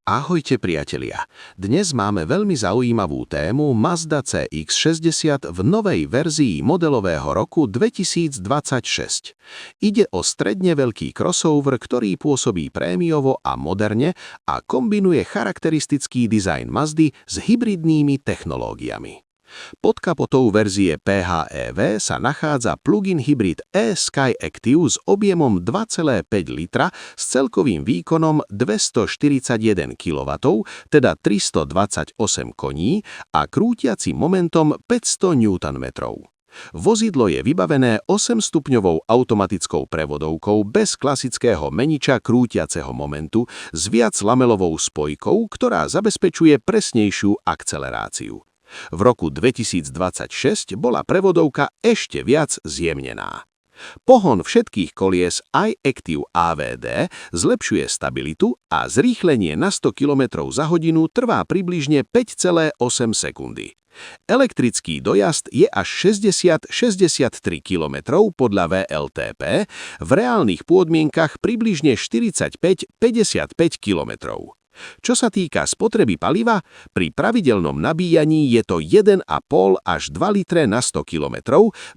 Ahojte priatelia, dnes máme veľmi zaujímavú tému Mazda CX-60 v novej verzii modelového roku 2026. Ide o stredne veľký crossover, ktorý pôsobí prémiovo a moderne a kombinuje charakteristický dizajn Mazdy s hybridnými technológiami. Pod kapotou verzie PHEV sa nachádza plug-in hybrid e-Sky Active s objemom 2,5 litra s celkovým výkonom 241 kW, teda 328 koní a krútiacim momentom 500 Nm. Vozidlo je vybavené 8-stupňovou automatickou prevodovkou bez klasického meniča krútiaceho momentu s viaclamelovou spojkou, ktorá zabezpečuje presnejšiu akceleráciu. V roku 2026 bola prevodovka ešte viac zjemnená. Pohon všetkých kolies iActive AVD zlepšuje stabilitu a zrýchlenie na 100 km za hodinu trvá približne 5,8 sekundy. Elektrický dojazd je až 60-63 km podľa VLTP, v reálnych podmienkach približne 45-55 km. Čo sa týka spotreby paliva, pri pravidelnom nabíjaní je to 1,5 až 2 litre na 100 km,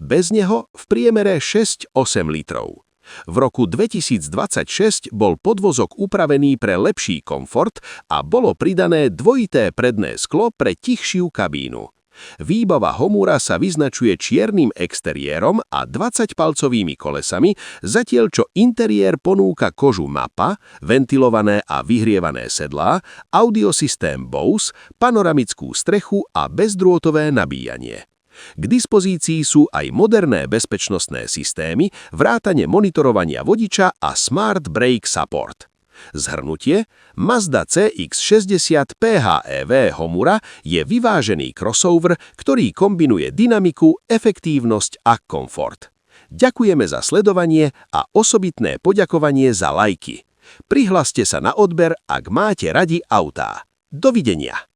bez neho v priemere 6-8 litrov. V roku 2026 bol podvozok upravený pre lepší komfort a bolo pridané dvojité predné sklo pre tichšiu kabínu. Výbava Homura sa vyznačuje čiernym exteriérom a 20-palcovými kolesami, zatiaľ čo interiér ponúka kožu Mappa, ventilované a vyhrievané sedlá, audiosystém Bose, panoramickú strechu a bezdrôtové nabíjanie. K dispozícii sú aj moderné bezpečnostné systémy, vrátane monitorovania vodiča a Smart Brake Support. Zhrnutie: Mazda CX-60 PHEV Homura je vyvážený crossover, ktorý kombinuje dynamiku, efektívnosť a komfort. Ďakujeme za sledovanie a osobitné poďakovanie za lajky. Prihláste sa na odber, ak máte radi autá. Dovidenia.